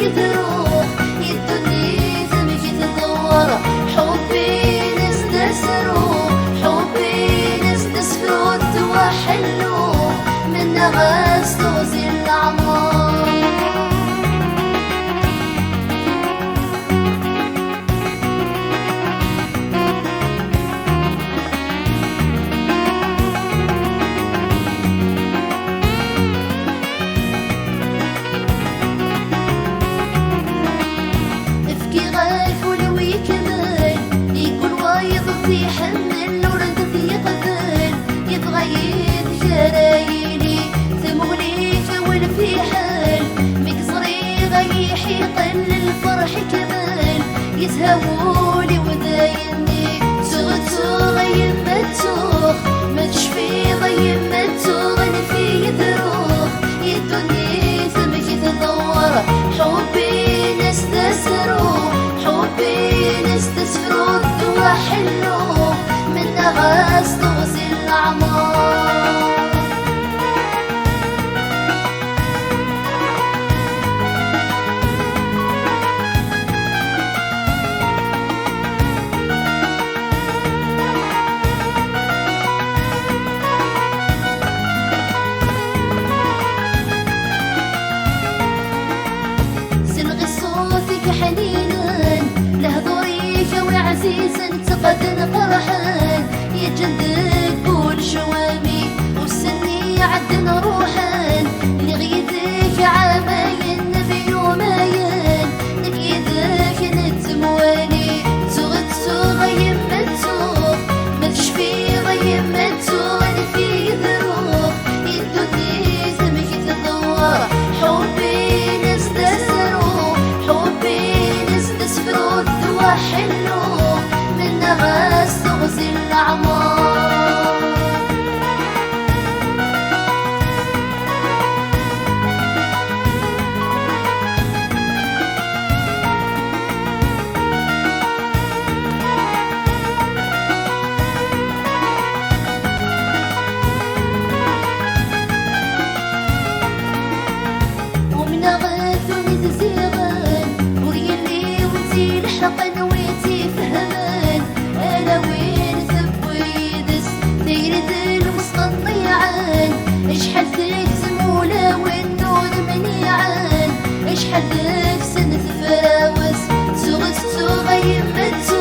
يدروح يدني ثمك تدور حبي نستسرو حبي نستسفرو توحلو من غاز توزي العمار يحمل ورد في قبل يبغى يتجرايلي ثمولي جول في حال مكسري غيح يقل الفرح كمال يتهولي وذايني تغتو غيم متوخ ما تشفي غيم متوخ في يدروخ يدني ثمك تدور حبي نستسرو حبي نستسفرو حلو من غاز توزي الأعمار سلغي صوتك حنينا لهضوريك وعزيزا تقدن فرحان يجدد بول شوامي والسني عدن روحان لغيدك عامين في يومين نكيدك نتموالي تغتو غيم متوخ ما تشفي غيم متوخ في ذروخ يدني ثمك تدور حبي نستسرو حبي نستسفرو الدوا حلو من غاز توزي الأعمار ومن غاثني تزيغان وريلي وانتي لحقا ويتي فهمان أنا وين ثبويدس تيرد المسقطيعان اشحال ذيك زمولة والنور منيعان اشحال ذيك سنة فراوس تغيمت